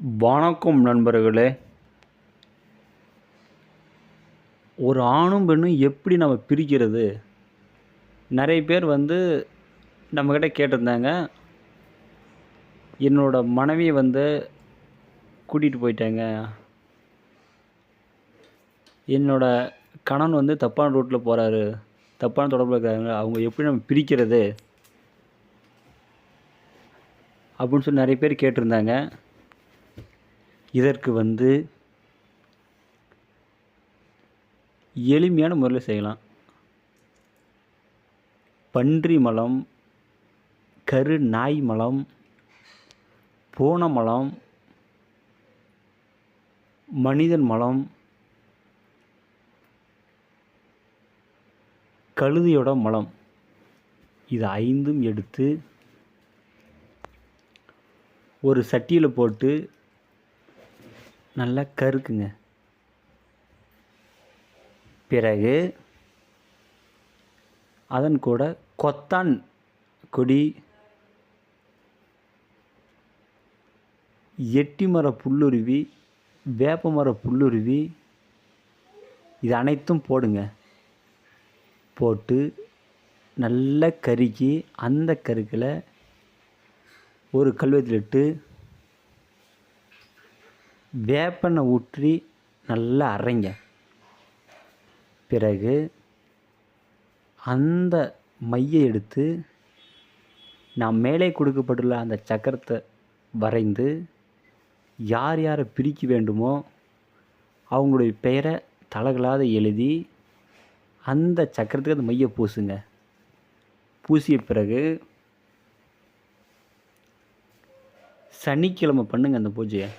வணக்கம் நண்பர்களே. ஒரு ஆணும் பெண்ணும் எப்படி நம்ம பிரிக்கிறது? நிறைய பேர் நம்மக்கிட்ட கேட்டிருந்தாங்க. என்னோட மனைவியை கூட்டிகிட்டு போயிட்டாங்க. என்னோட கணவன் தப்பான ரூட்டில் போகிறாரு, தப்பான தொடர்பில் இருக்கிறாங்க. அவங்க எப்படி நம்ம பிரிக்கிறது அப்படின்னு சொல்லி நிறைய பேர் கேட்டிருந்தாங்க. இதற்கு எளிமையான முறையில் செய்யலாம். பன்றி மலம், கரு நாய் மலம், பூனை மலம், மனிதன் மலம், கழுதையோட மலம், இது 5ம் எடுத்து ஒரு சட்டியில் போட்டு நல்லா கருக்குங்க. பிறகு அதன் கூட கொத்தான் கொடி, எட்டி மர புல்லுருவி, வேப்ப மர புல்லுருவி, இது அனைத்தும் போடுங்க. போட்டு நல்லா கருக்கி அந்த கருக்கில் ஒரு கல்வத்தில் இட்டு வேப்பெண்ணெய் ஊற்றி நல்லா அரைங்க. பிறகு அந்த மையை எடுத்து நான் மேலே கொடுக்கப்பட்டுள்ள அந்த சக்கரத்தை வரைந்து யார் யாரை பிரிக்க வேண்டுமோ அவங்களுடைய பெயரை தலகளாத எழுதி அந்த சக்கரத்துக்கு அந்த மையை பூசுங்க. பூசிய பிறகு சனிக்கிழமை பண்ணுங்க அந்த பூஜையை.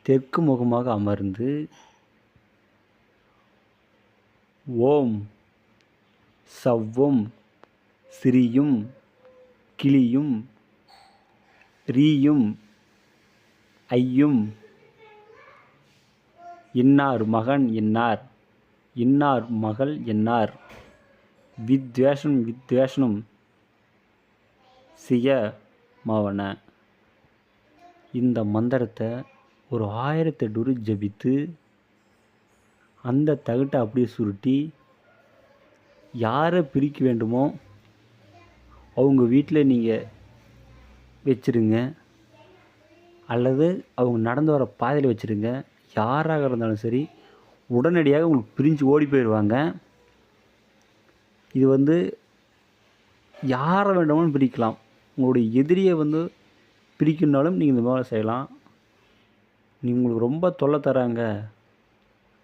தெற்கு முகமாக அமர்ந்து ஓம் சவ்வும் ஸ்ரீயும் கிளியும் ரீயும் ஐயும் இன்னார் மகன் இன்னார், இன்னார் மகள் இன்னார், வித்வேஷனம் சிய மாவன, இந்த மந்திரத்தை ஒரு 1008 உரு ஜபித்து அந்த தகட்டை அப்படியே சுருட்டி யாரை பிரிக்க வேண்டுமோ அவங்க வீட்டில் நீங்கள் வச்சுருங்க, அல்லது அவங்க நடந்து வர பாதையில் வச்சுருங்க. யாராக இருந்தாலும் சரி உடனடியாக உங்களுக்கு பிரிஞ்சு ஓடி போயிடுவாங்க. இது யாரை வேண்டுமாலும் பிரிக்கலாம். உங்களுடைய எதிரியை பிரிக்கணுன்னாலும் நீங்கள் இந்த மாதிரி செய்யலாம். நீங்கள் உங்களுக்கு ரொம்ப தொல்லை தராங்க,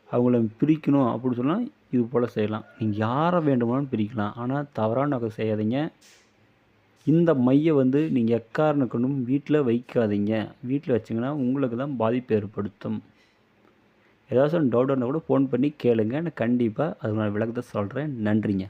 அவங்கள பிரிக்கணும் அப்படின்னு சொன்னால் இது போல் செய்யலாம். நீங்கள் யாரை வேண்டுமானாலும் பிரிக்கலாம். ஆனால் தவறான நோக்கம் செய்யாதீங்க. இந்த மையை நீங்கள் எக்காரணம் கொண்டும் வீட்டில் வைக்காதீங்க. வீட்டில் வச்சிங்கன்னா உங்களுக்கு தான் பாதிப்பு ஏற்படுத்தும். ஏதாச்சும் டவுட் இருந்தால் கூட ஃபோன் பண்ணி கேளுங்க. நான் கண்டிப்பாக அதுக்கான விளக்கத்தை சொல்கிறேன். நன்றிங்க.